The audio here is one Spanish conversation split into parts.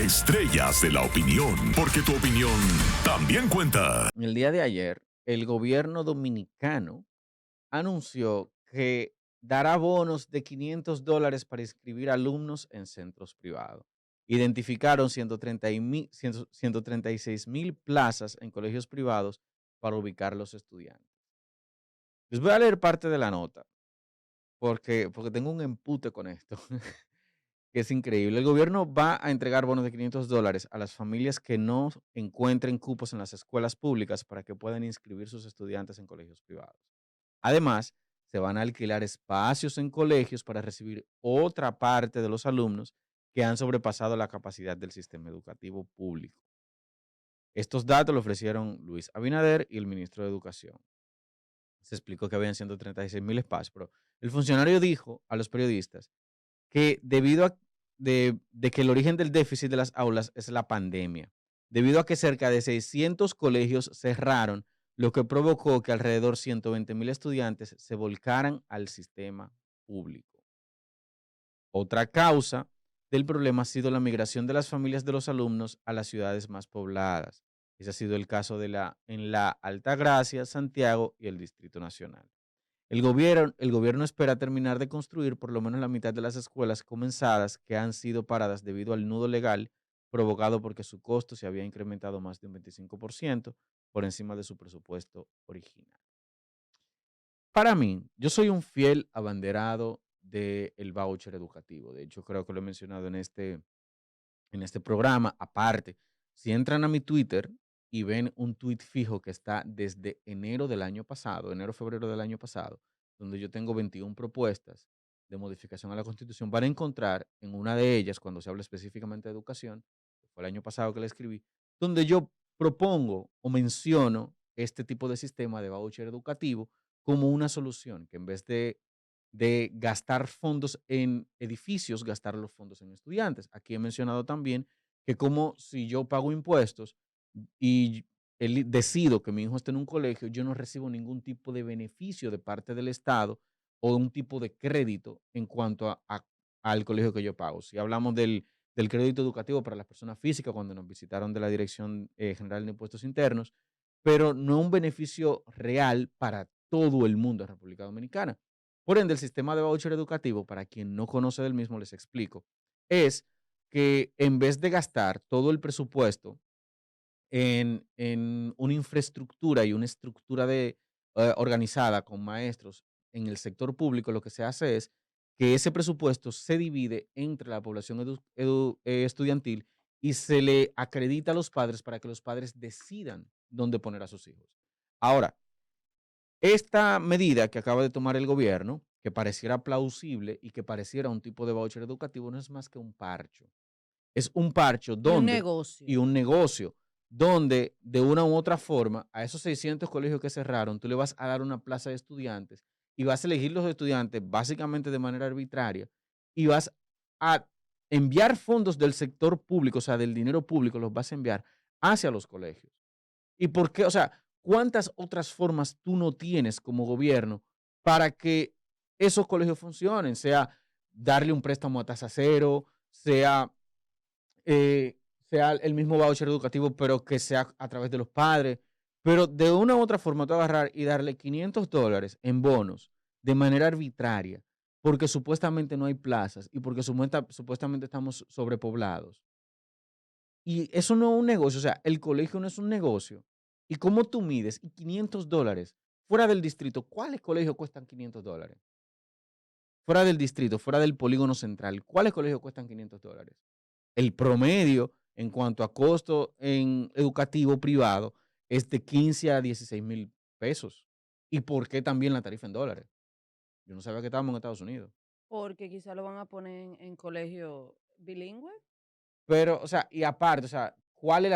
Estrellas de la opinión, porque tu opinión también cuenta. En el día de ayer, el gobierno dominicano anunció que dará bonos de $500 para inscribir alumnos en centros privados. Identificaron 136,000 plazas en colegios privados para ubicar los estudiantes. Les voy a leer parte de la nota porque tengo un empute con esto, que es increíble. El gobierno va a entregar bonos de $500 a las familias que no encuentren cupos en las escuelas públicas para que puedan inscribir sus estudiantes en colegios privados. Además, se van a alquilar espacios en colegios para recibir otra parte de los alumnos que han sobrepasado la capacidad del sistema educativo público. Estos datos lo ofrecieron Luis Abinader y el ministro de Educación. Se explicó que habían 136,000 espacios, pero el funcionario dijo a los periodistas que debido a de que el origen del déficit de las aulas es la pandemia, debido a que cerca de 600 colegios cerraron, lo que provocó que alrededor de 120,000 estudiantes se volcaran al sistema público. Otra causa del problema ha sido la migración de las familias de los alumnos a las ciudades más pobladas. Ese ha sido el caso en la Altagracia, Santiago y el Distrito Nacional. El gobierno espera terminar de construir por lo menos la mitad de las escuelas comenzadas que han sido paradas debido al nudo legal provocado porque su costo se había incrementado más de un 25% por encima de su presupuesto original. Para mí, yo soy un fiel abanderado del voucher educativo. De hecho, creo que lo he mencionado en este programa. Aparte, si entran a mi Twitter y ven un tweet fijo que está desde enero del año pasado, enero-febrero del año pasado, donde yo tengo 21 propuestas de modificación a la Constitución, van a encontrar en una de ellas, cuando se habla específicamente de educación, que fue el año pasado que la escribí, donde yo propongo o menciono este tipo de sistema de voucher educativo como una solución, que en vez de gastar fondos en edificios, gastar los fondos en estudiantes. Aquí he mencionado también que como si yo pago impuestos y decido que mi hijo esté en un colegio, yo no recibo ningún tipo de beneficio de parte del Estado o un tipo de crédito en cuanto al colegio que yo pago. Si hablamos del crédito educativo para las personas físicas cuando nos visitaron de la Dirección General de Impuestos Internos, pero no un beneficio real para todo el mundo de República Dominicana. Por ende, el sistema de voucher educativo, para quien no conoce del mismo, les explico, es que en vez de gastar todo el presupuesto en una infraestructura y una estructura organizada con maestros en el sector público, lo que se hace es que ese presupuesto se divide entre la población estudiantil y se le acredita a los padres para que los padres decidan dónde poner a sus hijos. Ahora, esta medida que acaba de tomar el gobierno, que pareciera plausible y que pareciera un tipo de voucher educativo, no es más que un parcho. Es un parcho Y un donde, y negocio. un negocio, donde de una u otra forma a esos 600 colegios que cerraron, tú le vas a dar una plaza de estudiantes y vas a elegir los estudiantes básicamente de manera arbitraria y vas a enviar fondos del sector público, o sea, del dinero público, los vas a enviar hacia los colegios. ¿Y por qué? O sea, ¿cuántas otras formas tú no tienes como gobierno para que esos colegios funcionen? Sea darle un préstamo a tasa cero, sea, eh, sea el mismo voucher educativo, pero que sea a través de los padres. Pero de una u otra forma, tú agarrar y darle $500 en bonos de manera arbitraria, porque supuestamente no hay plazas y porque supuestamente estamos sobrepoblados. Y eso no es un negocio, o sea, el colegio no es un negocio. ¿Y cómo tú mides? Y $500 fuera del distrito, ¿cuáles colegios cuestan $500? Fuera del distrito, fuera del polígono central, ¿cuáles colegios cuestan $500? El promedio en cuanto a costo en educativo privado es de 15 a 16,000 pesos. ¿Y por qué también la tarifa en dólares? Yo no sabía que estábamos en Estados Unidos. Porque quizá lo van a poner en colegio bilingüe. Pero, o sea, y aparte, o sea, ¿cuál es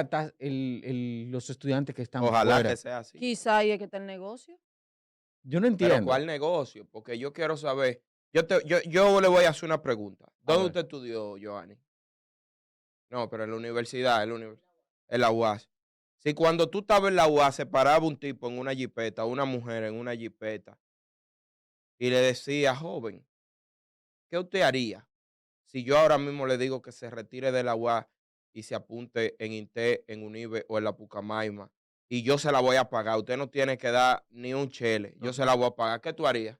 los estudiantes que están Ojalá que fuera? sea así. Quizá ahí es que está el negocio. Yo no Pero entiendo. ¿cuál negocio? Porque yo quiero saber. Yo le voy a hacer una pregunta. A ¿Dónde ver. usted estudió, Giovanni? No, pero en la universidad, en la UAS. Si cuando tú estabas en la UAS se paraba un tipo en una jipeta, una mujer en una jipeta, y le decía, joven, ¿qué usted haría si yo ahora mismo le digo que se retire de la UAS y se apunte en INTE, en UNIBE o en la Pucamaima. Y yo se la voy a pagar. Usted no tiene que dar ni un chele. Yo se la voy a pagar. ¿Qué tú harías?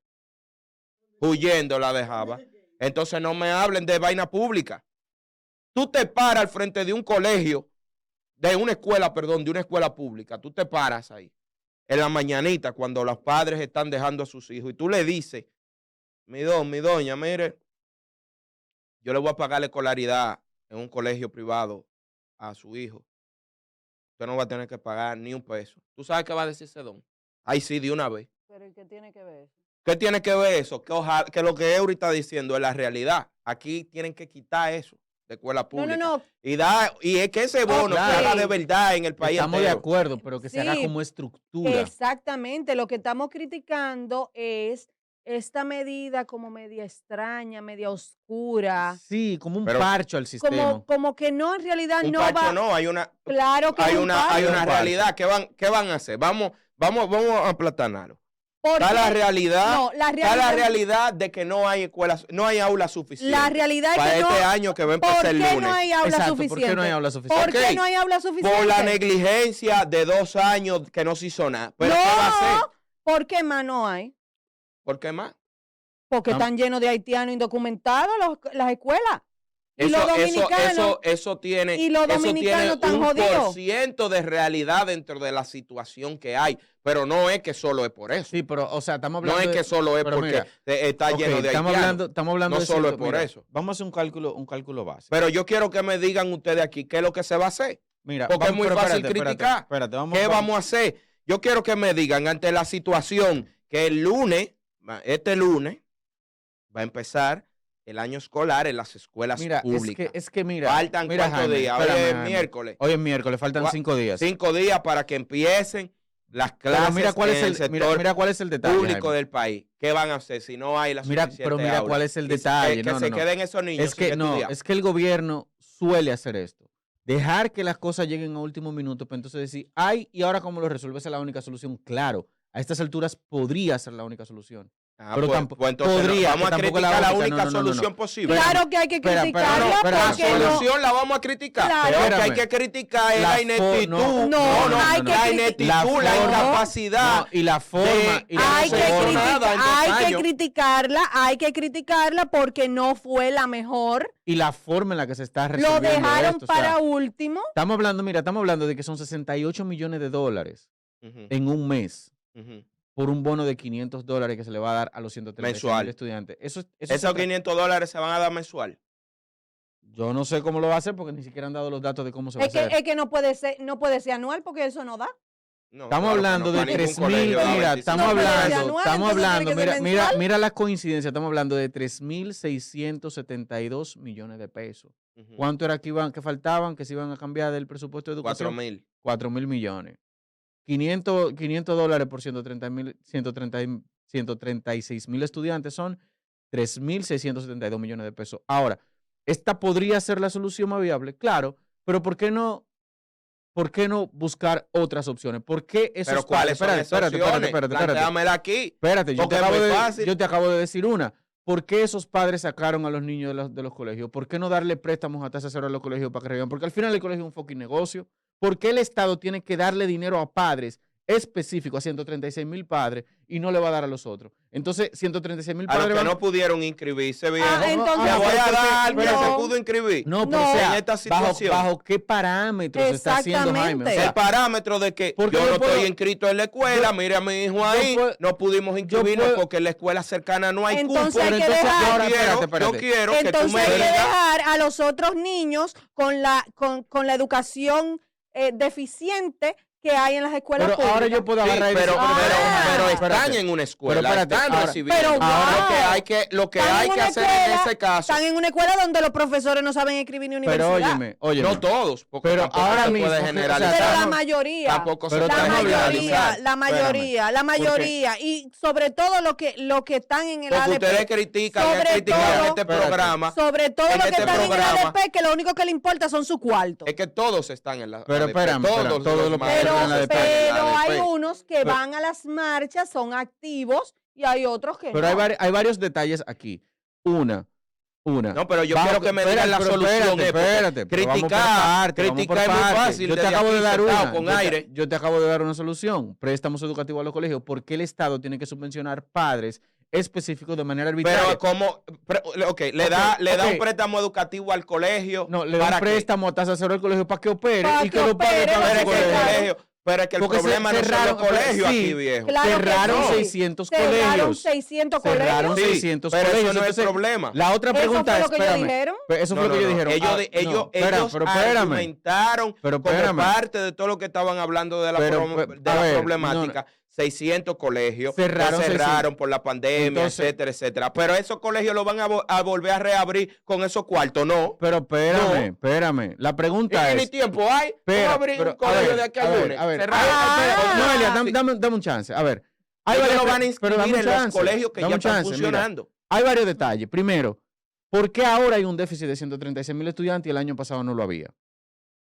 Huyendo la dejaba. Entonces no me hablen de vaina pública. Tú te paras al frente de un colegio, de una escuela pública. Tú te paras ahí en la mañanita cuando los padres están dejando a sus hijos y tú le dices, mi doña, mire, yo le voy a pagar la escolaridad en un colegio privado a su hijo. Usted no va a tener que pagar ni un peso. ¿Tú sabes qué va a decir ese don? Ay, sí, de una vez. Pero ¿y qué tiene que ver eso? ¿Qué tiene que ver eso? Que lo que Eury está diciendo es la realidad. Aquí tienen que quitar eso de escuela pública. No. Y es que ese bono Claro. se haga de verdad en el país Estamos de entero. acuerdo, pero que se haga Sí, como estructura. Exactamente. Lo que estamos criticando es esta medida como media extraña, media oscura. Sí, como un Pero- parcho al sistema. Como que no, en realidad Un no parche va. no, hay una, Claro que hay es un una, hay parche. una realidad. ¿Qué van a hacer? Vamos a aplatanarlo. Porque- Está la realidad, no, la está la realidad, realidad de que no hay escuelas, no hay aulas suficientes. la realidad es para que no. este año que va a ¿Por empezar el qué lunes. no hay aula Exacto, suficiente? ¿por qué no hay aula suficiente? ¿Por qué Ok, no hay aula suficiente? Por la negligencia de 2 años que no se hizo nada. ¿Pero no, qué va a hacer? ¿por qué más no hay? ¿Por qué más? Porque Tam- están llenos de haitianos indocumentados las escuelas. Y los dominicanos. Eso tiene, y los dominicanos están un jodidos. % de realidad dentro de la situación que hay. Pero no es que solo es por eso. Sí, pero, o sea, estamos No hablando es de- que solo es pero porque mira, está ok, lleno de estamos haitianos. hablando No de solo cierto- es por mira, eso. Vamos a hacer un cálculo básico. Pero yo quiero que me digan ustedes aquí qué es lo que se va a hacer. Mira, Porque es muy pero fácil espérate, criticar. Espérate, ¿Qué vamos a hacer? Yo quiero que me digan ante la situación que este lunes, va a empezar el año escolar en las escuelas Mira, públicas. es que mira. Faltan mira, cuántos Jaime, días. Hoy espérame, es Jaime. miércoles. Hoy es miércoles, faltan 5 días. 5 días para que empiecen las Pero clases mira cuál en es el el, sector mira cuál es el detalle. público Jaime. del país. ¿Qué van a hacer si no hay la Mira, suficiente pero mira aula? cuál es el Que detalle. Que No, se no. queden esos niños Es que sin no, estudiar. es que el gobierno suele hacer esto. Dejar que las cosas lleguen a último minuto, para entonces decir, ay, y ahora cómo lo resuelves es la única solución. Claro, a estas alturas podría ser la única solución. Pero pues entonces podría, vamos que a tampoco criticar la única. única No. solución posible. Claro que hay que Espera, criticarla no, espera, La porque no. solución la vamos a criticar. Claro. Lo que hay Espérame. que criticar es La la ineptitud. no, hay que la criti- ineptitud, La la forma- incapacidad. No, y la forma. y la Hay que, se hizo forma. nada en 2 hay que criticarla porque no fue la mejor. Y la forma en la que se está Lo resolviendo dejaron esto, o sea, para último. estamos hablando de que son $68 millones Ujú, en un mes ujú. por un bono de $500 que se le va a dar a los 136 Mensual. mil estudiantes. Eso Esos $500 se van a dar mensual. yo no sé cómo lo va a hacer porque ni siquiera han dado los datos de cómo se va a hacer. Es que no puede ser anual porque eso no da. No, Estamos claro que hablando no, de para ningún 3.000, colegio da mira, 25. estamos No puede ser hablando, anual, estamos entonces hablando, tiene que ser mira mensual. la coincidencia, estamos hablando de 3.672 millones de pesos. Ujú. ¿Cuánto era que faltaban, que se iban a cambiar del presupuesto de educación? 4,000. 4.000 millones. $500 por 136 mil estudiantes son 3.672 millones de pesos. Ahora, ¿esta podría ser la solución más viable? Claro, pero ¿por qué no buscar otras opciones? ¿Por qué esos Pero ¿cuáles son padres? esas opciones? Plantéamela aquí. Espérate, Porque es muy fácil. yo te acabo de decir una. ¿Por qué esos padres sacaron a los niños de los colegios? ¿Por qué no darle préstamos a tasa cero a los colegios para que revivan? Porque al final el colegio es un fucking negocio. ¿Por qué el Estado tiene que darle dinero a padres específicos, a 136,000 padres, y no le va a dar a los otros? Entonces, 136,000 A los padres que van... no pudieron inscribirse, viejo. entonces- Le voy a dar pero que se no. pudo inscribir. No, pero No. o sea, En esta bajo, situación. bajo qué parámetros se está haciendo, Jaime. O Exactamente. sea, El parámetro de que porque yo yo no puedo- estoy inscrito en la escuela, mire a mi hijo ahí, puedo- no pudimos inscribirnos puedo- porque en la escuela cercana no hay Entonces cupo. hay que entonces, dejar- ahora, yo quiero, espérate. yo quiero que tú Entonces me hay que digas. dejar a los otros niños con la educación deficiente que hay en las escuelas pero públicas. ahora yo puedo Sí, agarrar y pero, decir, pero espérate. están en una escuela, Pero espérate, están ahora- recibiendo. Pero Ahora wow. lo que Están hay en que una hacer en escuela- ese caso, Están en una escuela donde los profesores no saben escribir ni Pero universidad. óyeme. no todos, porque Pero tampoco ahora se mismo, puede o sea, generalizar. Pero la estamos- mayoría. Tampoco se pero puede La estamos hablando- mayoría, generalizar. la mayoría. Y sobre todo lo que están en el Porque ustedes ADP. critican y han Sobre criticado en todo- este Espérate. programa. Sobre todo en lo que este están en programa- el ADP, que lo único que le importa son sus cuartos. Es que todos están en la Pero ADP, espérame, todos los los maestros Pero, en la ADP. pero hay ADP. unos que van a las marchas, son activos, y hay otros que Pero no. hay varios detalles aquí. Una, Una. No, pero yo Bajo- quiero que me digan la pero solución. espérate, pero vamos por Criticar, parte, vamos por criticar es muy parte. fácil. Yo te desde acabo aquí de dar sentado una. con Yo te- aire. Yo te acabo de dar una solución. Préstamos educativos a los colegios. ¿Por qué el Estado tiene que subvencionar padres específicos de manera arbitraria? Pero como, le da un préstamo educativo al colegio. No, le da ¿para un qué? préstamo a tasa cero al colegio para que opere Para y que que los padres opere, paguen Pero su es que el colegio. colegio, pero es que el Porque problema no son los cerraron- colegios sí, aquí, viejo. Claro que Cerraron sí. 600 Cerraron colegios. 600 Cerraron colegios. 600 pero colegios. eso no es el Entonces, problema. La otra pregunta Eso es, fue lo que ellos espérame, dijeron. eso fue lo que ellos dijeron. Ellos, Ah, ellos, no, espera, ellos pero espérame. argumentaron Pero como espérame. parte de todo lo que estaban hablando de la, Pero, de a la ver, problemática. 600 colegios Cerraron que 600. cerraron por la pandemia, Entonces- etcétera, etcétera. Pero esos colegios los van a volver a reabrir con esos cuartos, ¿no? Pero espérame, No. espérame. La ¿Y pregunta ni es... tiempo hay? Espera, ¿Cómo abrir pero, un colegio de aquí al lunes? a ver. Cerrado. Noelia, Sí. dame un chance. A ver. Ellos varias lo van a pero inscribir dame un en los chance, colegios que dame ya un están chance, mira. funcionando. Hay varios detalles. Primero, ¿por qué ahora hay un déficit de 136,000 estudiantes y el año pasado no lo había?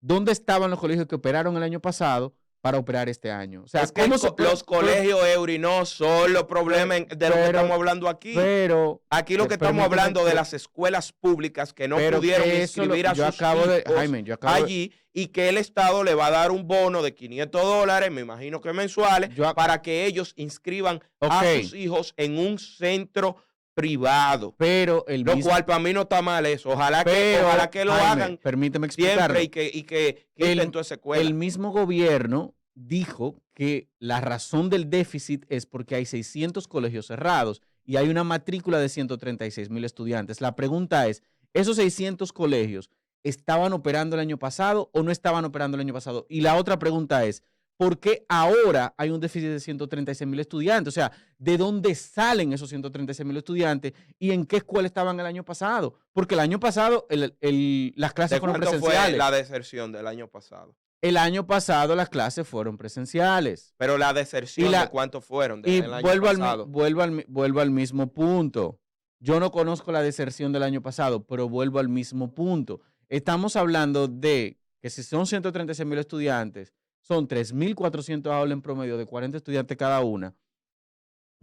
¿Dónde estaban los colegios que operaron el año pasado para operar este año? O sea, Es que ¿cómo se puede- los colegios Eury no son los problemas de lo que pero- estamos hablando aquí. Pero... Aquí lo que estamos permíteme- hablando de las escuelas públicas que no pero pudieron que eso inscribir lo- a yo sus acabo de- hijos Jaime, yo acabo de- allí y que el Estado le va a dar un bono de $500, me imagino que mensuales, Yo ac- para que ellos inscriban a Ok. sus hijos en un centro privado. Pero el Lo mismo... cual para mí no está mal eso. Ojalá pero, que lo Jaime, hagan permíteme explicarlo. siempre y que quiten toda esa escuela. El mismo gobierno dijo que la razón del déficit es porque hay 600 colegios cerrados y hay una matrícula de 136,000 estudiantes. La pregunta es, ¿esos 600 colegios estaban operando el año pasado o no estaban operando el año pasado? Y la otra pregunta es, ¿por qué ahora hay un déficit de 136,000 estudiantes? O sea, ¿de dónde salen esos 136,000 estudiantes y en qué escuela estaban el año pasado? Porque el año pasado las clases ¿De fueron cuánto fue presenciales. la deserción del año pasado? El año pasado las clases fueron presenciales. Pero la deserción Y la- de cuántos fueron Y del año vuelvo pasado. vuelvo al mismo punto. Yo no conozco la deserción del año pasado, pero vuelvo al mismo punto. Estamos hablando de que si son 136,000 estudiantes, son 3,400 aulas en promedio de 40 estudiantes cada una.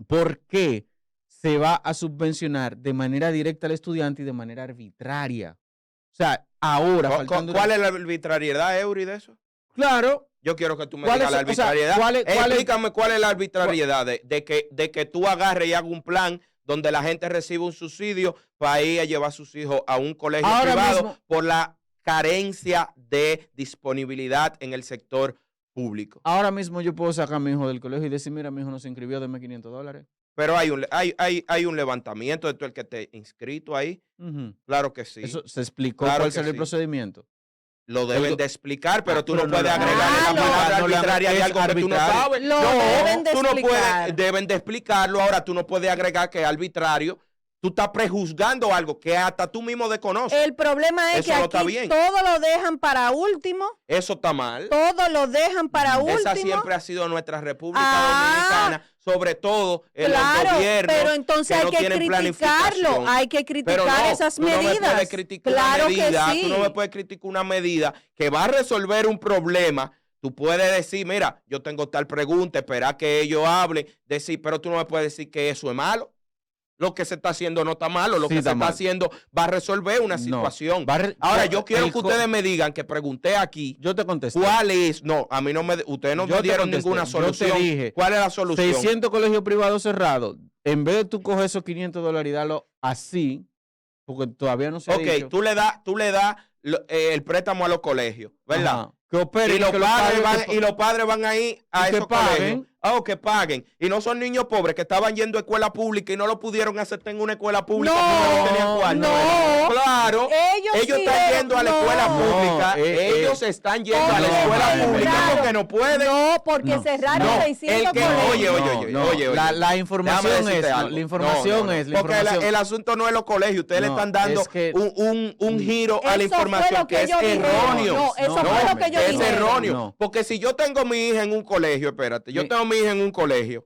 ¿Por qué se va a subvencionar de manera directa al estudiante y de manera arbitraria? O sea, ahora... faltando ¿Cuál es la arbitrariedad, Eury, de eso? Claro. Yo quiero que tú me ¿Cuál digas es- la o sea, arbitrariedad. cuál es- Explícame cuál es la arbitrariedad de que tú agarres y hagas un plan donde la gente recibe un subsidio para ir a llevar a sus hijos a un colegio Ahora privado mismo- por la carencia de disponibilidad en el sector público. Ahora mismo yo puedo sacar a mi hijo del colegio y decir, mira, mi hijo no se inscribió, deme $500. Pero hay un levantamiento de todo el que esté inscrito ahí. Ujú. Claro que sí. Eso se explicó Claro cuál que será el sí. procedimiento. Lo deben Algo- de explicar, pero tú pero no no puedes lo- agregarle la Ah, no. palabra No lo arbitraria de es algo que tú no arbitrario. sabes. Lo No, deben de tú no explicar. puedes, deben de explicarlo. Ahora tú no puedes agregar que es arbitrario. Tú estás prejuzgando algo que hasta tú mismo desconoces. El problema es Eso que no está aquí bien. todo lo dejan para último, Eso está mal. todo lo dejan para último. Esa siempre ha sido nuestra República Ah, Dominicana, sobre todo en Claro, los gobiernos pero entonces que no hay que tienen criticarlo, planificación. hay que Pero criticar no, esas tú no medidas. me puedes criticar Claro una medida, que sí. tú no me puedes criticar una medida que va a resolver un problema. Tú puedes decir, mira, yo tengo tal pregunta, esperar que ellos hablen, decir, pero tú no me puedes decir que eso es malo. Lo que se está haciendo no está malo, lo Sí que está se está mal. haciendo va a resolver una No, situación. va a re- Ahora, yo- yo quiero el que co- ustedes me digan, que pregunté aquí, Yo te contesté. ¿cuál es? No, a mí no me, ustedes no Yo me te dieron contesté, ninguna yo te solución. dije, ¿Cuál es la solución? 600 colegios privados cerrados. En vez de tú coger esos $500 y darlo así, porque todavía no se ha Ok, dicho. tú le das el préstamo a los colegios, ¿verdad? Ajá, que operen Y los, que padres paguen, van, y los padres van ahí a y que esos paguen. colegios. Que paguen. Y no son niños pobres que estaban yendo a escuela pública y no lo pudieron aceptar en una escuela pública porque no tenían cuarto. no. Claro. Ellos están yendo a la escuela no. pública. No, ellos están yendo a la Porque escuela cerraron. pública porque no pueden. No, porque No. cerraron No, 600 el que- colegios. oye, oye. La información Déjame decirte es, algo. la información No. es, la Porque información. el asunto no es los colegios. Ustedes le No, están dando es que- un giro a la Eso fue información lo que que es ellos dijeron. erróneo. No, eso fue lo que ellos es dijeron. erróneo. No. Porque si yo tengo mi hija en un colegio, espérate, yo Sí. tengo mi hija en un colegio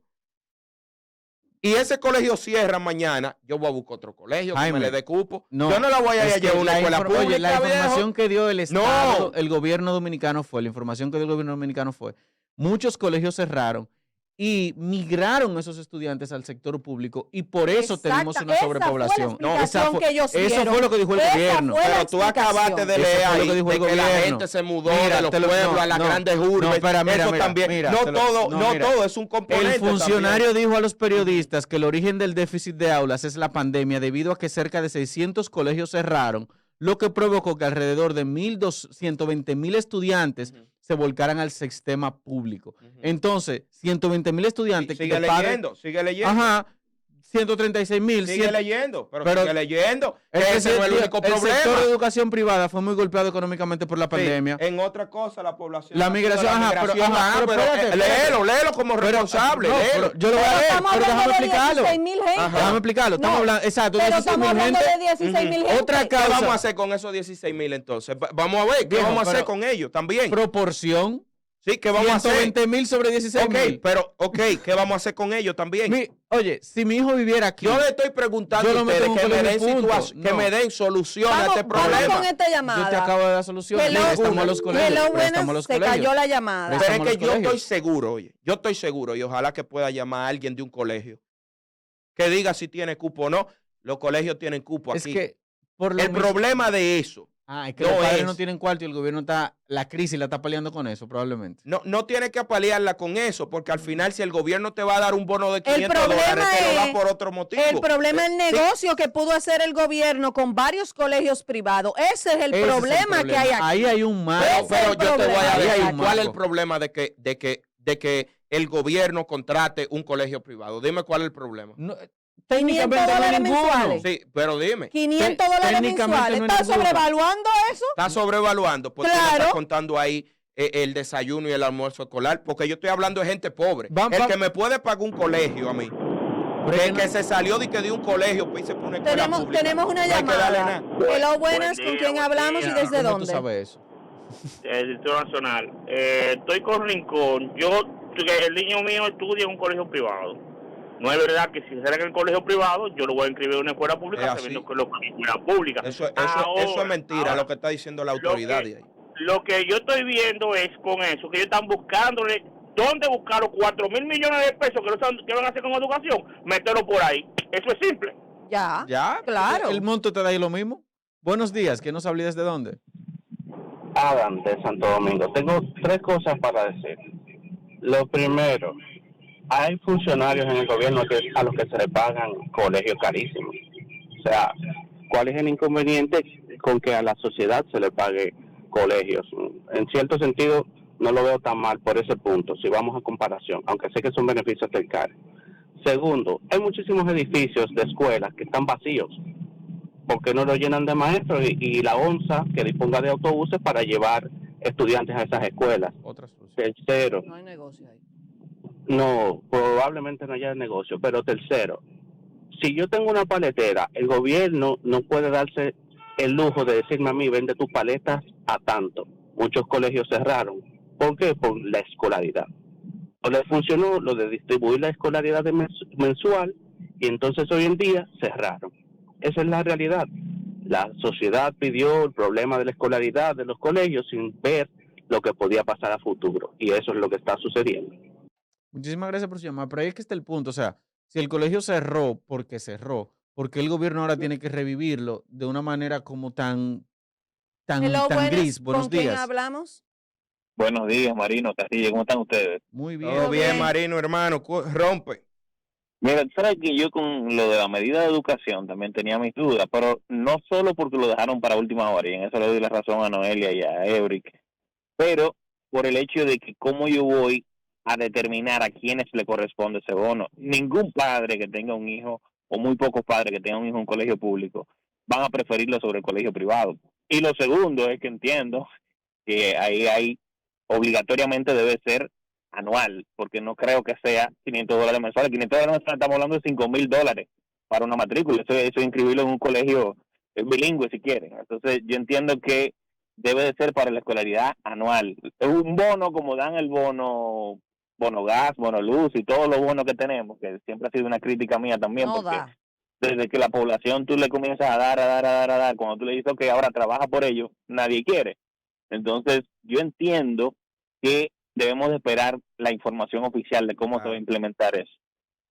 y ese colegio cierra mañana, yo voy a buscar otro colegio que Jaime, me le dé cupo. no, Yo no la voy a ir es a que llevar a una la escuela pública. Oye, la información viejo. que dio el Estado, No. el gobierno dominicano fue, la información que dio el gobierno dominicano fue, muchos colegios cerraron y migraron esos estudiantes al sector público y por eso tenemos una Esa sobrepoblación. fue la explicación que ellos eso dieron. fue lo que dijo el Esa gobierno. fue la Pero tú acabaste de Eso leer fue lo ahí que dijo el de que la gobierno. gente se mudó Mira, de los te lo- pueblos no, a las no, grandes urbes. no, espera, mira, Eso mira, también. mira, no te lo- todo, no, no mira. todo es un componente. El funcionario también. dijo a los periodistas que el origen del déficit de aulas es la pandemia debido a que cerca de 600 colegios cerraron, lo que provocó que alrededor de 120,000 estudiantes se volcaran al sistema público. Entonces, 120,000 estudiantes Sigue que paguen- leyendo, sigue leyendo. Ajá, 136,000. Sigue leyendo, pero pero- sigue leyendo. Es que Ese no es el único el sector problema. de educación privada fue muy golpeado económicamente por la Sí, pandemia. en otra cosa, la población. La migración, ajá, pero espérate, léelo como responsable. No, léelo. pero yo lo voy a leer, Estamos pero déjame hablando de explicarlo. 16,000 gente. Ajá. Déjame explicarlo. Estamos No, hablando, exacto, Pero 16,000 estamos hablando gente. de 16,000 gente. Otra ¿Qué causa. vamos a hacer con esos 16,000 entonces? Vamos a ver, ¿qué Viejo, vamos a hacer pero- con ellos también? Proporción. Sí, ¿qué vamos a hacer? 120,000 sobre 16,000. Ok, pero, ¿qué vamos a hacer con ellos también? Oye, si mi hijo viviera aquí. Yo le estoy preguntando Yo a lo meto en ustedes un que me den colegio, punto. que No. me den solución a Vamos, este vamos problema. con esta llamada. Yo te acabo de dar solución. Hello, Préstamo a los colegios. hello, préstamo a buenas, los se colegios. cayó la llamada. Pero es Préstamo a que los yo colegios. estoy seguro, oye, yo estoy seguro y ojalá que pueda llamar a alguien de un colegio que diga si tiene cupo o no. Los colegios tienen cupo Es aquí. que por lo El mismo- problema de eso es que no los padres es- no tienen cuarto y el gobierno la crisis la está peleando con eso, probablemente. no tiene que paliarla con eso, porque al final si el gobierno te va a dar un bono de $500, problema te lo da es- por otro motivo. El problema es el Sí, negocio que pudo hacer el gobierno con varios colegios privados. Ese es el Ese es el problema que hay aquí. Ahí hay un marco. Ese es pero el yo te voy problema. a Ahí hay decir un cuál es el marco. problema de que el gobierno contrate un colegio privado. Dime cuál es el problema. No, 500 técnicamente no hay dólares ninguno. mensuales. Sí, pero dime. 500 dólares técnicamente mensuales. no hay ¿Está ninguno. sobrevaluando eso? Está sobrevaluando porque tú no Claro. estás contando ahí el desayuno y el almuerzo escolar, porque yo estoy hablando de gente pobre. El que me puede pagar un colegio a mí, que se salió de un colegio pues, y se pone escuela pública. Tenemos una No hay que darle llamada. nada. Hello, buenas, ¿con quién hablamos y desde ¿Cómo tú dónde? sabes eso? El Distrito Nacional. Estoy con Rincón. El niño mío estudia en un colegio privado. No es verdad que si será en el colegio privado, yo lo voy a inscribir en una escuela pública, Es así. sabiendo que lo en una escuela pública. Eso es Ahora, mentira lo que está diciendo la autoridad de ahí. Lo que yo estoy viendo es con eso, que ellos están buscándole dónde buscar los 4,000 millones de pesos que van a hacer con educación, meterlo por ahí. Eso es simple. Ya. ¿Ya? Claro. ¿El monto te da ahí lo mismo? Buenos días, ¿quién nos habla desde dónde? Adam de Santo Domingo. Tengo 3 cosas para decir. Lo primero, hay funcionarios en el gobierno a los que se le pagan colegios carísimos. O sea, ¿cuál es el inconveniente con que a la sociedad se le pague colegios? En cierto sentido, no lo veo tan mal por ese punto, si vamos a comparación, aunque sé que son beneficios del CAR. Segundo, hay muchísimos edificios de escuelas que están vacíos, porque no lo llenan de maestros y la ONSA que disponga de autobuses para llevar estudiantes a esas escuelas. Otra solución. Tercero, No hay negocio ahí. no, probablemente no haya negocio, pero tercero, si yo tengo una paletera, el gobierno no puede darse el lujo de decirme a mí, vende tus paletas a tanto. Muchos colegios cerraron. ¿Por qué? Por la escolaridad. No les funcionó lo de distribuir la escolaridad mensual y entonces hoy en día cerraron. Esa es la realidad. La sociedad pidió el problema de la escolaridad de los colegios sin ver lo que podía pasar a futuro y eso es lo que está sucediendo. Muchísimas gracias por su llamada, pero ahí es que está el punto. O sea, si el colegio cerró, porque el gobierno ahora tiene que revivirlo de una manera como tan Hello, buenas, gris. Buenos ¿con quién días. hablamos? Buenos días, Marino, Castillo, ¿cómo están ustedes? Muy bien. Todo bien, bien. Marino, hermano. Rompe. Mira, sabes que yo con lo de la medida de educación también tenía mis dudas, pero no solo porque lo dejaron para última hora, y en eso le doy la razón a Noelia y a Euric, pero por el hecho de que cómo yo voy a determinar a quiénes le corresponde ese bono. Ningún padre que tenga un hijo, o muy pocos padres que tengan un hijo en un colegio público, van a preferirlo sobre el colegio privado. Y lo segundo es que entiendo que ahí hay obligatoriamente debe ser anual, porque no creo que sea $500 mensuales. $500 mensuales, estamos hablando de $5,000 para una matrícula. Eso es inscribirlo en un colegio bilingüe si quieren. Entonces yo entiendo que debe de ser para la escolaridad anual. Es un bono como dan el bono gas, bono luz y todos los bonos que tenemos, que siempre ha sido una crítica mía también, No porque da. desde que la población tú le comienzas a dar, cuando tú le dices que ahora trabaja por ello, nadie quiere. Entonces, yo entiendo que debemos de esperar la información oficial de cómo se va a implementar eso.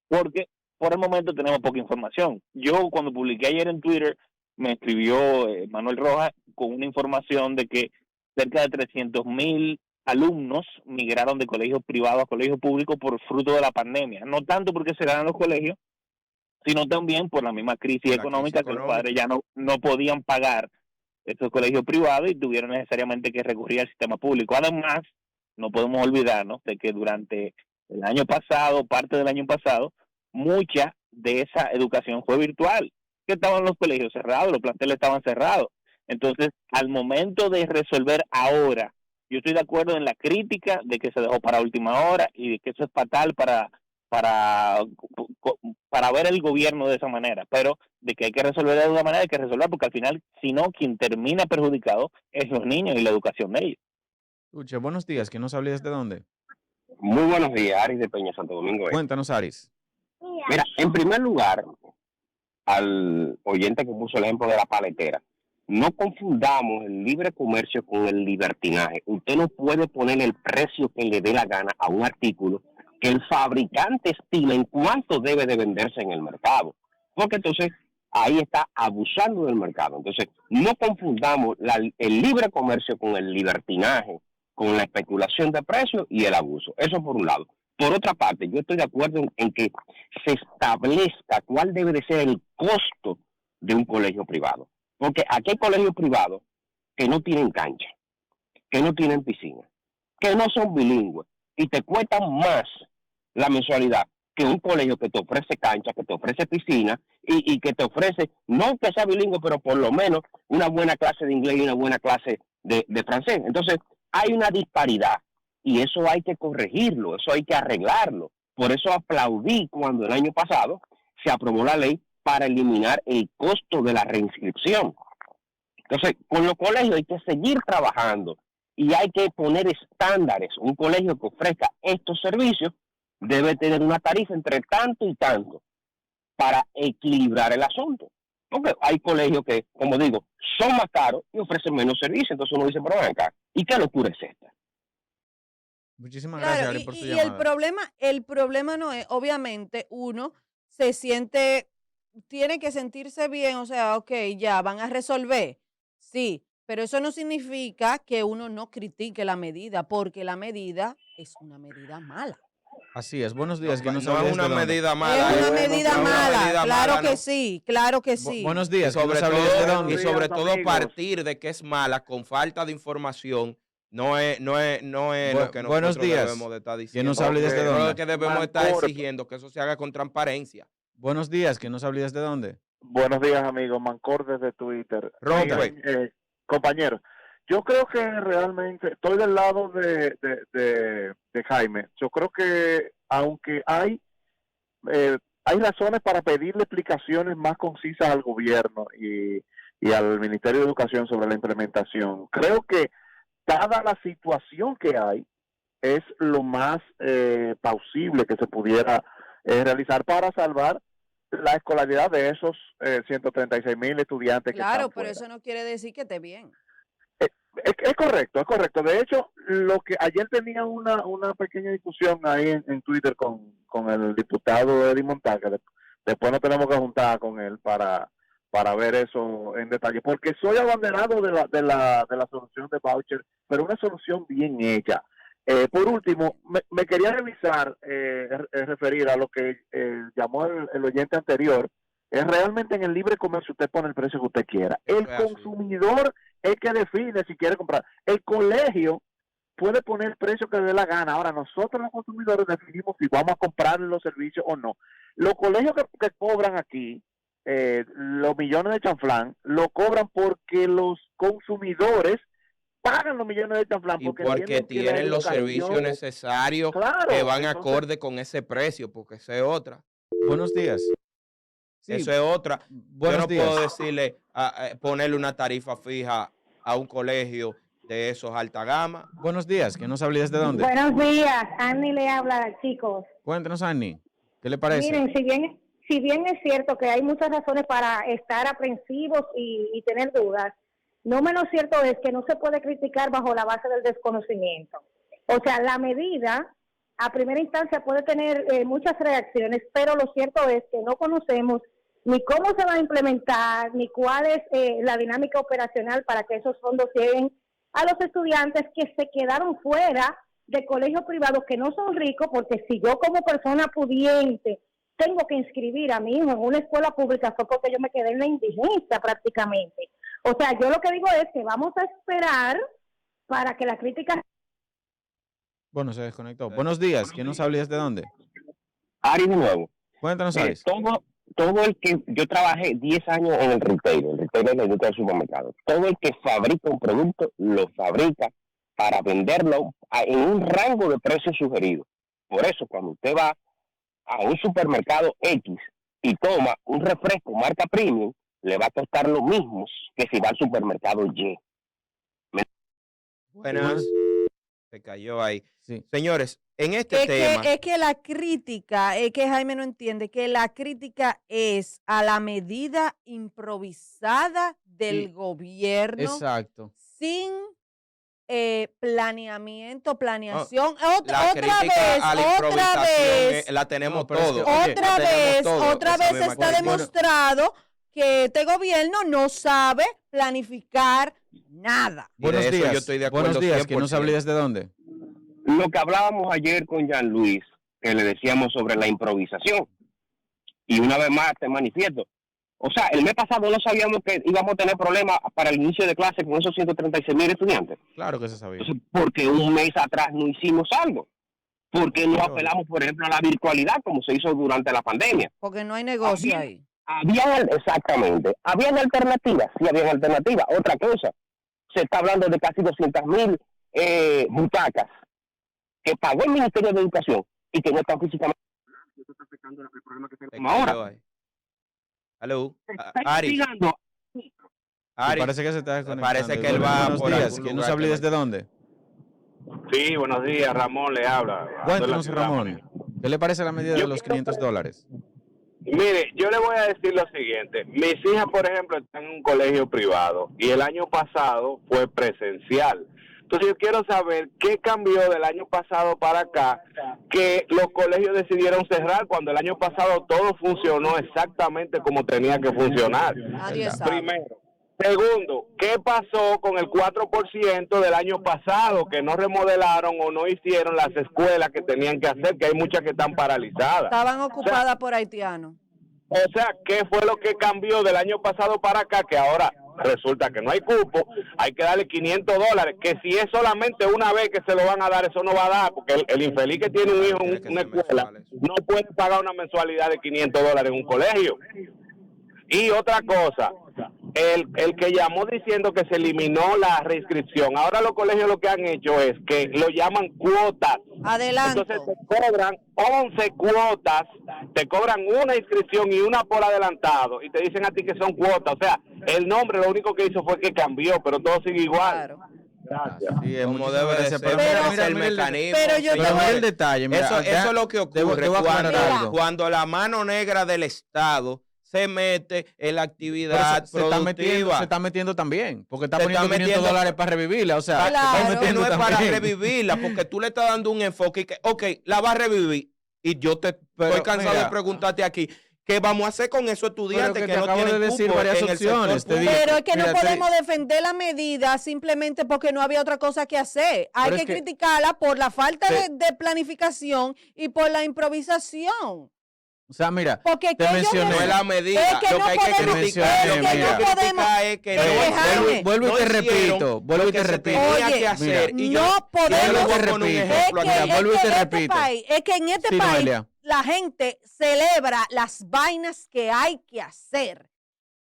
Porque por el momento tenemos poca información. Yo cuando publiqué ayer en Twitter, me escribió Manuel Rojas con una información de que cerca de 300,000 alumnos migraron de colegios privados a colegios públicos por fruto de la pandemia. No tanto porque cerraron los colegios, sino también por la misma crisis económica, que los padres ya no podían pagar esos colegios privados y tuvieron necesariamente que recurrir al sistema público. Además, no podemos olvidarnos de que durante el año pasado, parte del año pasado, mucha de esa educación fue virtual, que estaban los colegios cerrados, los planteles estaban cerrados. Entonces, al momento de resolver ahora, yo estoy de acuerdo en la crítica de que se dejó para última hora y de que eso es fatal para ver el gobierno de esa manera, pero de que hay que resolver de alguna manera, hay que resolver, porque al final, si no, quien termina perjudicado es los niños y la educación de ellos. Escuche, buenos días, ¿quién nos habla desde dónde? Muy buenos días, Aris de Peña Santo Domingo. Cuéntanos, Aris. Mira, en primer lugar, al oyente que puso el ejemplo de la paletera, no confundamos el libre comercio con el libertinaje. Usted no puede poner el precio que le dé la gana a un artículo que el fabricante estima en cuánto debe de venderse en el mercado, porque entonces ahí está abusando del mercado. Entonces, no confundamos el libre comercio con el libertinaje, con la especulación de precios y el abuso. Eso por un lado. Por otra parte, yo estoy de acuerdo en que se establezca cuál debe de ser el costo de un colegio privado. Porque aquí hay colegios privados que no tienen cancha, que no tienen piscina, que no son bilingües y te cuestan más la mensualidad que un colegio que te ofrece cancha, que te ofrece piscina y que te ofrece, no que sea bilingüe, pero por lo menos una buena clase de inglés y una buena clase de francés. Entonces, hay una disparidad y eso hay que corregirlo, eso hay que arreglarlo. Por eso aplaudí cuando el año pasado se aprobó la ley para eliminar el costo de la reinscripción. Entonces, con los colegios hay que seguir trabajando y hay que poner estándares. Un colegio que ofrezca estos servicios debe tener una tarifa entre tanto y tanto para equilibrar el asunto. Porque hay colegios que, como digo, son más caros y ofrecen menos servicios. Entonces uno dice, pero ven acá, ¿y qué locura es esta? Muchísimas gracias, Ari, por su y llamada. el problema no es, obviamente, uno tiene que sentirse bien, o sea, ok, ya van a resolver, sí, pero eso no significa que uno no critique la medida, porque la medida es una medida mala. Así es, buenos días. No, no es una medida mala. Es una medida mala, claro que sí, claro que sí. Buenos días, y sobre todo partir de que es mala con falta de información. No es lo que nosotros debemos de estar diciendo. ¿Quién nos habla desde dónde? Que debemos estar exigiendo que eso se haga con transparencia. Buenos días, ¿quién nos habla desde dónde? Buenos días, amigos. Mancor desde Twitter. Rompe. Compañeros, yo creo que realmente estoy del lado de Jaime. Yo creo que aunque hay razones para pedirle explicaciones más concisas al gobierno y al Ministerio de Educación sobre la implementación, creo que dada la situación que hay, es lo más plausible que se pudiera realizar para salvar la escolaridad de esos 136,000 estudiantes que claro, están pero fuera. eso no quiere decir que esté bien. Es correcto, es correcto. De hecho, lo que ayer tenía una pequeña discusión ahí en Twitter con el diputado Eddie Montaca. Después nos tenemos que juntar con él para ver eso en detalle, porque soy abanderado de la solución de voucher, pero una solución bien hecha. Por último, me quería referir a lo que llamó el oyente anterior. Es realmente en el libre comercio usted pone el precio que usted quiera. El consumidor es que define si quiere comprar. El colegio puede poner el precio que le dé la gana. Ahora, nosotros los consumidores definimos si vamos a comprar los servicios o no. Los colegios que cobran aquí, los millones de chanflán, lo cobran porque los consumidores pagan los millones de chanflán porque tienen los servicios necesarios, claro, que van acorde con ese precio, porque esa es otra. Buenos días. Sí, eso es otra. Yo no puedo decirle, ponerle una tarifa fija a un colegio de esos alta gama. Buenos días, ¿quién nos habla desde dónde? Buenos días, Annie le habla, chicos. Cuéntanos, Annie, ¿qué le parece? Miren, si bien es cierto que hay muchas razones para estar aprensivos y tener dudas, no menos cierto es que no se puede criticar bajo la base del desconocimiento. O sea, la medida a primera instancia puede tener muchas reacciones, pero lo cierto es que no conocemos ni cómo se va a implementar, ni cuál es la dinámica operacional para que esos fondos lleguen a los estudiantes que se quedaron fuera de colegios privados que no son ricos, porque si yo como persona pudiente tengo que inscribir a mi hijo en una escuela pública fue porque yo me quedé en la indigencia prácticamente. O sea, yo lo que digo es que vamos a esperar para que la crítica... Bueno, se desconectó. Buenos días. ¿Quién nos habla y desde dónde? Ari de nuevo. Cuéntanos, Aris. Todo el que, yo trabajé 10 años en el retail es la industria del supermercado. Todo el que fabrica un producto, lo fabrica para venderlo en un rango de precios sugerido. Por eso, cuando usted va a un supermercado X y toma un refresco marca premium, le va a costar lo mismo que si va al supermercado Y. Buenas. Se cayó ahí. Sí. Señores, en este tema... Es que la crítica, es que Jaime no entiende, que la crítica es a la medida improvisada del gobierno. Exacto. Sin planeación. La crítica a la improvisación la tenemos todos. Otra vez está demostrado que este gobierno no sabe planificar nada. Buenos días. Yo estoy de acuerdo. Buenos días. ¿Quién nos habla y desde dónde? Lo que hablábamos ayer con Jean Luis, que le decíamos sobre la improvisación. Y una vez más te manifiesto. O sea, el mes pasado no sabíamos que íbamos a tener problemas para el inicio de clase con esos 136,000 estudiantes. Claro que se sabía. Entonces, porque un mes atrás no hicimos algo. Porque no apelamos, por ejemplo, a la virtualidad como se hizo durante la pandemia. Porque no hay negocio ahí. Exactamente. ¿Habían alternativas? Sí, habían alternativas. Otra cosa, se está hablando de casi 200,000 butacas que pagó el Ministerio de Educación y que no están físicamente. Eso está afectando el problema que tenemos ahora. Aló, Ari. Parece que se está desconectando. Parece que él va por días. ¿Quién nos habla y desde dónde? Sí, buenos días. Ramón le habla. Cuéntanos, Ramón. ¿Qué le parece la medida de los $500? Mire, yo le voy a decir lo siguiente. Mis hijas, por ejemplo, están en un colegio privado y el año pasado fue presencial. Entonces yo quiero saber qué cambió del año pasado para acá, que los colegios decidieron cerrar cuando el año pasado todo funcionó exactamente como tenía que funcionar. Primero. Segundo, ¿qué pasó con el 4% del año pasado que no remodelaron o no hicieron las escuelas que tenían que hacer, que hay muchas que están paralizadas? Estaban ocupadas por haitianos. O sea, ¿qué fue lo que cambió del año pasado para acá? Que ahora resulta que no hay cupo, hay que darle $500, que si es solamente una vez que se lo van a dar, eso no va a dar, porque el infeliz que tiene un hijo en una escuela no puede pagar una mensualidad de $500 en un colegio. Y otra cosa, el que llamó diciendo que se eliminó la reinscripción, ahora los colegios lo que han hecho es que lo llaman cuotas. Adelante. Entonces te cobran 11 cuotas, te cobran una inscripción y una por adelantado, y te dicen a ti que son cuotas. O sea, el nombre lo único que hizo fue que cambió, pero todo sigue igual. Claro. Gracias. Sí, Como debe de ser, mira el mecanismo. Pero yo te voy el detalle. Mira, eso es lo que ocurre cuando la mano negra del Estado se mete en la actividad productiva. Se está metiendo también, porque está poniendo $500 para revivirla. O sea, no es para revivirla, porque tú le estás dando un enfoque que, ok, la va a revivir. Y yo estoy cansado de preguntarte aquí, ¿qué vamos a hacer con esos estudiantes que no tienen cupo varias en opciones? Pero es que no podemos defender la medida simplemente porque no había otra cosa que hacer. Hay que criticarla por la falta de planificación y por la improvisación. O sea, mira, porque te mencioné. No es la medida. Lo que hay que criticar es que vuelvo y te repito. No podemos. Es que en este país la gente celebra las vainas que hay que hacer.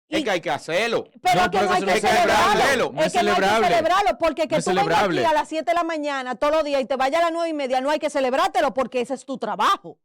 Es que hay que hacerlo. Pero que no hay que celebrarlo. Es que no hay que celebrarlo, porque que tú vengas aquí a las 7 de la mañana todos los días y te vayas a las 9:30, no hay que celebrártelo porque ese es tu trabajo.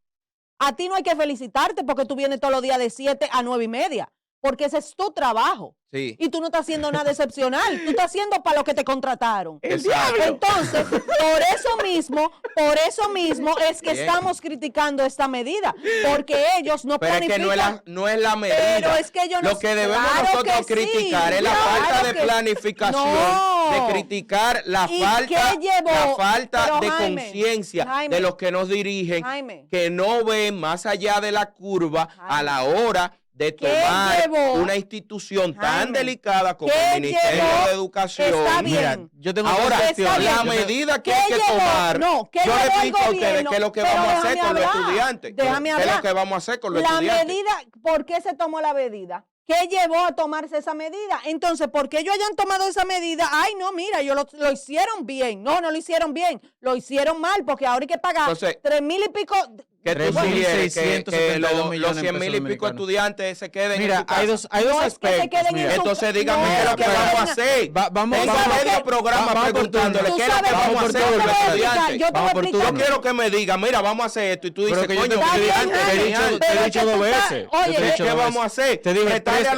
A ti no hay que felicitarte porque tú vienes todos los días de 7 a 9:30. porque ese es tu trabajo. Sí. Y tú no estás haciendo nada excepcional, tú estás haciendo para lo que te contrataron. Exacto. Entonces, por eso mismo es que Bien. estamos criticando esta medida, porque ellos no Pero es planifican. que no es la medida. Pero es que ellos no. Lo que debemos Claro nosotros que sí, criticar es la claro falta de que- planificación, No. de criticar la ¿Y falta, qué llevó? la falta Pero, de Jaime, conciencia Jaime, de los que nos dirigen, Jaime. que no ven más allá de la curva a la hora de ¿Qué tomar llevó? una institución tan Jaime, delicada como ¿qué el Ministerio llevó? de Educación. Está bien. Mira, yo tengo Ahora, otra Está cuestión. bien. la medida que ¿Qué hay que llevó? tomar, No, ¿qué yo llevó le el explico a ustedes gobierno? qué es lo que Pero vamos a hacer déjame con los hablar, estudiantes. déjame ¿Qué es hablar. lo que vamos a hacer con los La estudiantes? medida, ¿por qué se tomó la medida? ¿Qué llevó a tomarse esa medida? Entonces, ¿por qué ellos hayan tomado esa medida? Ay, no, mira, ellos lo hicieron bien. No lo hicieron bien. Lo hicieron mal, porque ahora hay que pagar Entonces, 3,000 y pico. ¿Qué tú sugieres? Que 3.672 los millones en 100,000 y pesos pico dominicanos. estudiantes se queden en Mira, su casa. hay dos No es que se aspectos. queden en mira. su- Entonces dígame No, qué es lo que que vamos a venga. hacer. Vamos Tengo por- medio programa vamos por preguntándole turno. qué es Tú lo que sabes vamos a por hacer con turno. los Yo te voy a explicar, estudiantes. yo te voy a Vamos por explicar. Yo turno. quiero que me diga, mira, vamos a hacer esto. Y tú Pero dices, que yo coño, te Está he bien, dicho, Jaime, te he dicho pero dos que tú veces. estás- Yo te he oye, dicho ¿qué dos vamos a veces. hacer? Te dije Prestarle a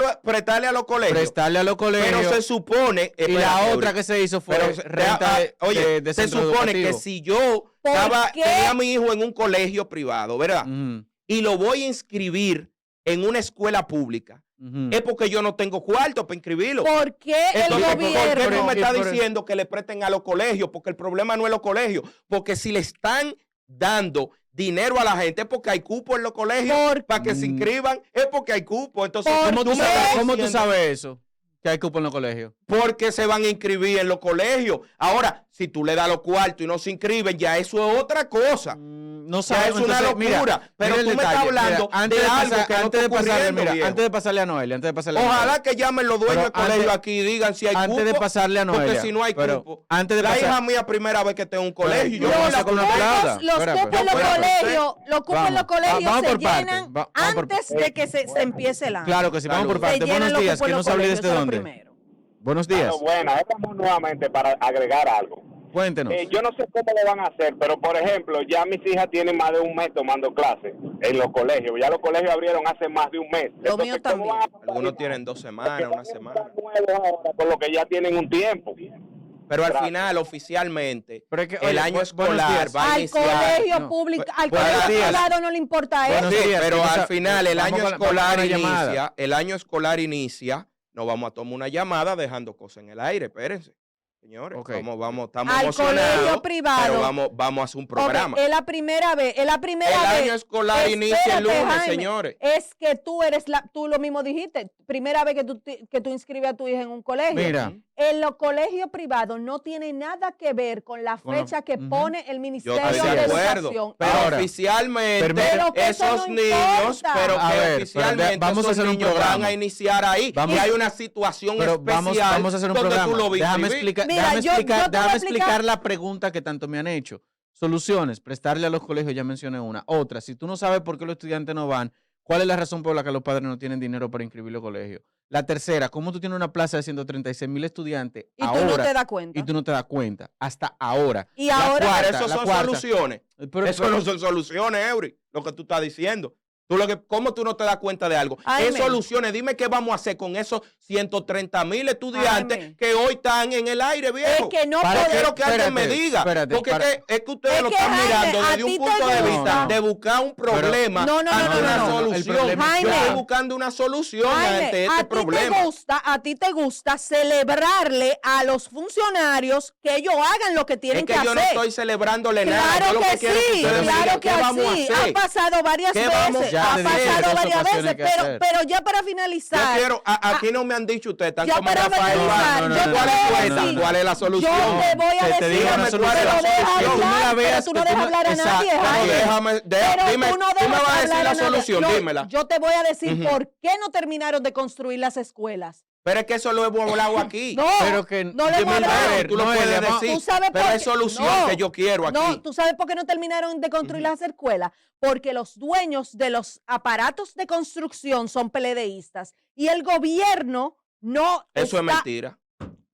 los colegios. prestarle a los colegios. Pero se supone. y la espérate, otra Euri. que se hizo fue Pero, renta oye, de se centro supone que educativo. si yo ¿Por qué? tenía a mi hijo en un colegio privado, ¿verdad? Ujú, Y lo voy a inscribir en una escuela pública, ujú. es porque yo no tengo cuarto para inscribirlo. ¿Por qué el Entonces, ¿por qué gobierno? tú me estás Pero- diciendo que le presten a los colegios? Porque el problema no es los colegios. Porque si le están dando dinero a la gente es porque hay cupo en los colegios Por- para que se inscriban, es porque hay cupo. Entonces, ¿Por ¿Cómo tú me sabes, estás cómo tú diciendo- sabes eso? Que hay cupo en los colegios. Porque se van a inscribir en los colegios. Ahora, si tú le das los cuartos y no se inscriben, ya eso es otra cosa. No Ya sabes. es una entonces, locura. mira, Pero mira el tú me estás detalle. hablando Mira, antes de de algo pasar- que no antes de está pasarle, ocurriendo, mira, viejo. antes de pasarle a Noelia, antes de pasarle a Noelia. Ojalá que llamen los dueños Pero del colegio antes- aquí y digan si hay antes cupo. de pasarle a Noelia, Porque si no hay pero cupo. antes de la pasar- hija mía primera vez que tengo un colegio. Pero yo vamos la a con una conozco. palabra. Los Espera, cupos en los espera. colegios, los cupos en los Vamos, colegios vamos se por partes, llenan vamos por- antes de que se empiece el año. Claro que sí, vamos por Saludos. partes. Se llenan Buenos los días, cupos en que los nos hable colegios, desde eso es lo dónde. primero. Buenos días. Bueno, estamos nuevamente para agregar algo. Cuéntenos. Yo no sé cómo lo van a hacer, pero por ejemplo, ya mis hijas tienen más de un mes tomando clases en los colegios. Ya los colegios abrieron hace más de un mes. Los míos ¿cómo también. van a pasar Algunos igual? tienen 2 semanas, una semana. Nuevos ahora, con lo que ya tienen un tiempo. Pero al Gracias. final, oficialmente, Pero es que, el oye, año buenos escolar días. va a Al iniciar. colegio No, público, bu- al buenos colegio días. privado no le importa eso. Buenos Sí, días, pero que al nos- final el vamos año con la- escolar vamos con una llamada. inicia, no vamos a tomar una llamada dejando cosas en el aire, espérense. Señores, Ok. estamos Al emocionados, colegio privado. pero vamos a hacer un programa. Ok, es la primera vez, es la primera El vez. año escolar inicia el Espérate, lunes, Jaime, señores. Es que tú lo mismo dijiste, primera vez que tú inscribes a tu hija en un colegio. Mira, En los colegios privados no tiene nada que ver con la Con la- fecha que Ujú. pone el Yo Ministerio estoy de de acuerdo, Educación. pero Ahora, oficialmente Pero que eso esos no niños, importa. pero A que ver, pero oficialmente vamos a esos hacer un niños programa. van a iniciar ahí. Vamos- y hay una situación pero especial vamos a hacer un donde programa. tú lo vas a Déjame inscribir. explicar, Mira, déjame yo te explicar, voy a déjame explicar- explicar la pregunta que tanto me han hecho. Soluciones, prestarle a los colegios, ya mencioné una. Otra, si tú no sabes por qué los estudiantes no van, ¿cuál es la razón por la que los padres no tienen dinero para inscribir los colegios? La tercera, ¿cómo tú tienes una plaza de 136,000 estudiantes Y ahora tú no te das cuenta. y tú no te das cuenta? Hasta ahora. Y La ahora- cuarta, Pero eso la son cuarta. soluciones. Pero- Eso no son soluciones, Eury, lo que tú estás diciendo. ¿Cómo tú no te das cuenta de algo? Jaime. Es soluciones. Dime qué vamos a hacer con esos 130,000 estudiantes Jaime. que hoy están en el aire, viejo. Es que no Para Yo podemos. quiero que alguien me espérate, diga. espérate, porque para- es que ustedes Es lo que, están Jaime, mirando a desde ti un te punto de gusta. vista de buscar un problema No, no, no, ante no, una no, no. El solución. problema- Yo Jaime. estoy buscando una solución Jaime, ante a este ti problema. a ti te gusta celebrarle a los funcionarios que ellos hagan lo que tienen Es que que yo no hacer. estoy celebrándole nada. Claro Yo lo que quiero sí, ustedes me claro digan que qué vamos a sí. hacer. Ha pasado varias ¿Qué vamos veces, Ya ha te dije pasado dos varias ocasiones veces, que pero, hacer. pero ya para Yo finalizar, quiero, aquí no me han dicho ustedes, están ya como para Rafael finalizar, Barros. yo te ¿Cuál voy a es decir, esta? ¿Cuál es la solución? yo te voy a Te decir, digo una pero solución. deja Que tú no la hablar, veas, pero tú no que tú dejas no- hablar a nadie, Exacto. Pero Jaime. déjame, Pero dime, tú no tú me dejas vas a decir hablar la a nadie. solución, No, dímela. Yo te voy a decir Ujú. por qué no terminaron de construir las escuelas. Pero es que eso lo hemos hablado aquí. No, Pero que no le yo hemos me- hablado. a ver, Tú lo Noelia, puedes vamos- decir, ¿Tú sabes pero por hay qué? solución No, que yo quiero aquí. No, ¿tú sabes por qué no terminaron de construir las escuelas? Porque los dueños de los aparatos de construcción son PLDistas y el gobierno no Eso es está- mentira.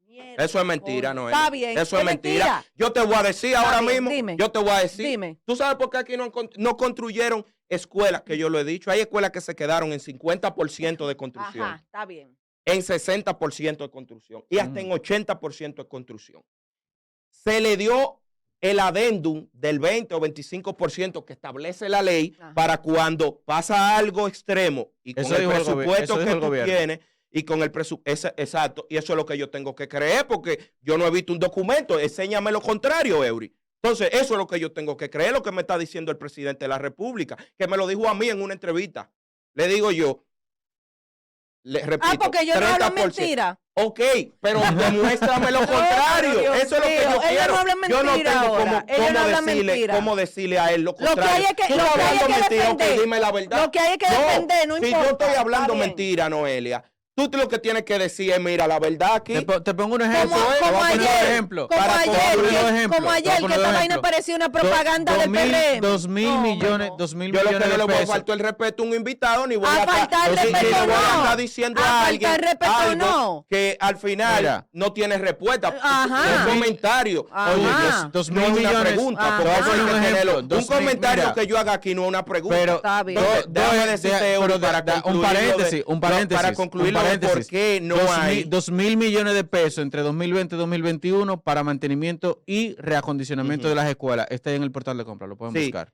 Mierda, Eso es mentira, coño. no Está bien. Eso es mentira. Yo te voy a decir Está ahora bien, mismo. dime. Yo te voy a decir. Dime. ¿Tú sabes por qué aquí no construyeron escuelas, que yo lo he dicho, hay escuelas que se quedaron en 50% de construcción, Ajá, está bien. en 60% de construcción y hasta en 80% de construcción. Se le dio el adendum del 20 o 25% que establece la ley para cuando pasa algo extremo y con el presupuesto que tú tienes y con el presupuesto, exacto, y eso es lo que yo tengo que creer porque yo no he visto un documento, enséñame lo contrario, Eury. Entonces, eso es lo que yo tengo que creer, lo que me está diciendo el presidente de la República, que me lo dijo a mí en una entrevista. Le digo yo, le repito, porque yo 30%. no hablo mentira. Ok, pero demuéstrame lo contrario. Eso es lo que yo quiero. Yo no tengo cómo decirle a él lo contrario. Lo que hay es que, defender. Dime la verdad. Lo que hay es que defender, no importa. Si yo estoy hablando mentira, Noelia, tú lo que tienes que decir es, mira, la verdad aquí. Te pongo un ejemplo. Como ayer, que esta vaina parecía una propaganda del PRM. 2.000 millones, 2.000 millones de pesos. Yo lo que no le voy a faltar el respeto a un invitado, ni voy a estar diciendo a alguien algo que al final no tiene respuesta. Un comentario. Oye, 2.000 millones. Una pregunta. Un comentario que yo haga aquí no es una pregunta. Pero, déjame decirte un paréntesis. Para concluirlo. ¿Por qué no hay 2.000 millones de pesos entre 2020 y 2021 para mantenimiento y reacondicionamiento de las escuelas? Está ahí en el portal de compra, lo pueden buscar.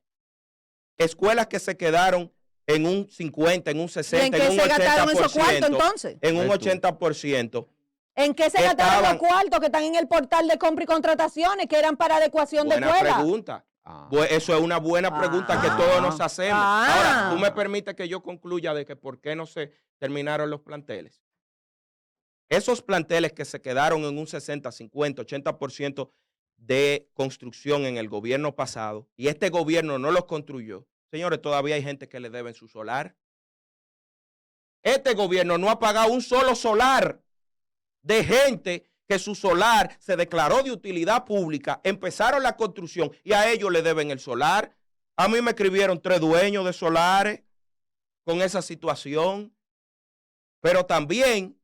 Escuelas que se quedaron en un 50, en un 60, ¿En qué se gastaron esos cuartos entonces? En un 80%. ¿En qué se gastaron los cuartos que están en el portal de compra y contrataciones que eran para adecuación de escuelas? Buena pregunta. Pues eso es una buena pregunta que todos nos hacemos. Ahora, tú me permites que yo concluya de que por qué no se terminaron los planteles. Esos planteles que se quedaron en un 60, 50, 80% de construcción en el gobierno pasado y este gobierno no los construyó. Señores, todavía hay gente que le deben su solar. Este gobierno no ha pagado un solo solar de gente que su solar se declaró de utilidad pública, empezaron la construcción y a ellos le deben el solar. A mí me escribieron 3 dueños de solares con esa situación. Pero también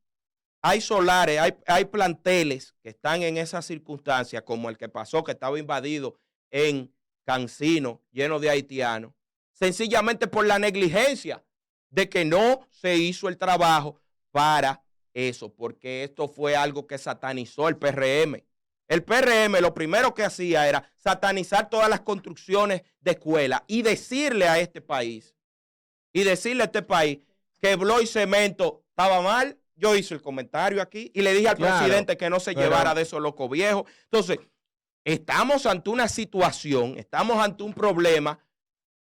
hay solares, hay planteles que están en esas circunstancias, como el que pasó, que estaba invadido en Cancino, lleno de haitianos, sencillamente por la negligencia de que no se hizo el trabajo para eso, porque esto fue algo que satanizó el PRM. El PRM lo primero que hacía era satanizar todas las construcciones de escuelas y decirle a este país, que Bloy Cemento estaba mal. Yo hice el comentario aquí y le dije al presidente que no se llevara de esos locos viejos. Entonces, estamos ante una situación, estamos ante un problema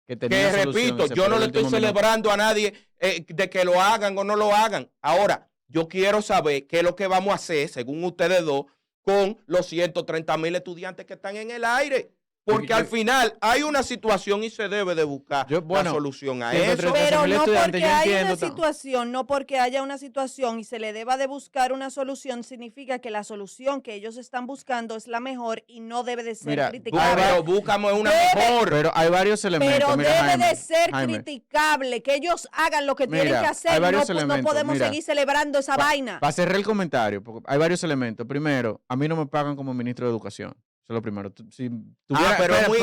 que repito, yo no le estoy celebrando a nadie de que lo hagan o no lo hagan. Ahora, yo quiero saber qué es lo que vamos a hacer, según ustedes dos, con los 130,000 estudiantes que están en el aire. Porque al final hay una situación y se debe de buscar la solución a eso. Pero no porque haya una situación, no porque haya una situación y se le deba de buscar una solución, significa que la solución que ellos están buscando es la mejor y no debe de ser criticable. Pero búscame una mejor. Pero hay varios elementos. Pero debe de ser criticable, que ellos hagan lo que tienen que hacer. No podemos seguir celebrando esa vaina. Para cerrar el comentario, porque hay varios elementos. Primero, a mí no me pagan como ministro de Educación. Eso es lo primero. Pero es muy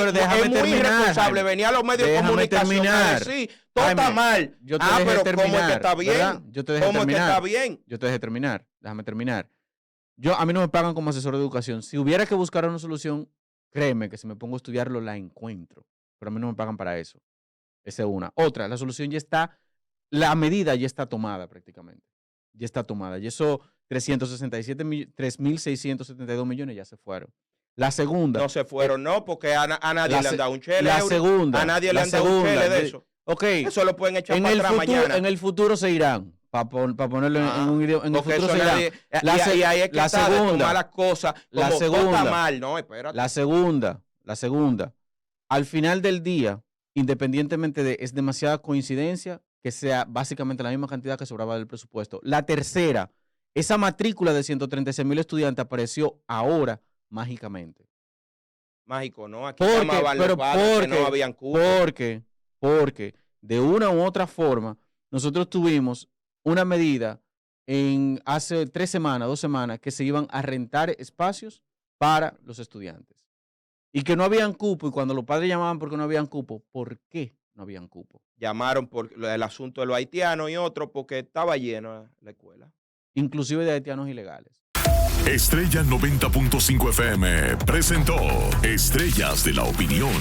irresponsable venir a los medios de comunicación a decir, todo está mal. Yo te dejé terminar, ¿cómo es que está bien? Yo te dejé ¿Cómo terminar. es que está bien? Yo te dejé terminar. Déjame terminar. A mí no me pagan como asesor de educación. Si hubiera que buscar una solución, créeme que si me pongo a estudiarlo, la encuentro. Pero a mí no me pagan para eso. Esa es una. Otra, la solución ya está, la medida ya está tomada prácticamente. Ya está tomada. Y eso, 3.672 millones ya se fueron. La segunda. No se fueron, no, porque a nadie le han dado un chele. La segunda. A nadie le han dado un chele de eso. Ok. Eso lo pueden echar para atrás mañana. En el futuro se irán. Para ponerlo en un video. En el futuro se irán. Y ahí es que la segunda. Las cosas. La segunda. Está mal, no, espérate. La segunda. Al final del día, independientemente de, es demasiada coincidencia que sea básicamente la misma cantidad que sobraba del presupuesto. La tercera, esa matrícula de 136,000 estudiantes apareció ahora mágicamente. Mágico, ¿no? Aquí llamaban los padres que no habían cupo. Porque de una u otra forma, nosotros tuvimos una medida hace 2 semanas, que se iban a rentar espacios para los estudiantes. Y que no habían cupo, y cuando los padres llamaban porque no habían cupo, ¿por qué no habían cupo. Llamaron por el asunto de los haitianos y otro porque estaba lleno la escuela. Inclusive de haitianos ilegales. Estrella 90.5 FM presentó Estrellas de la Opinión.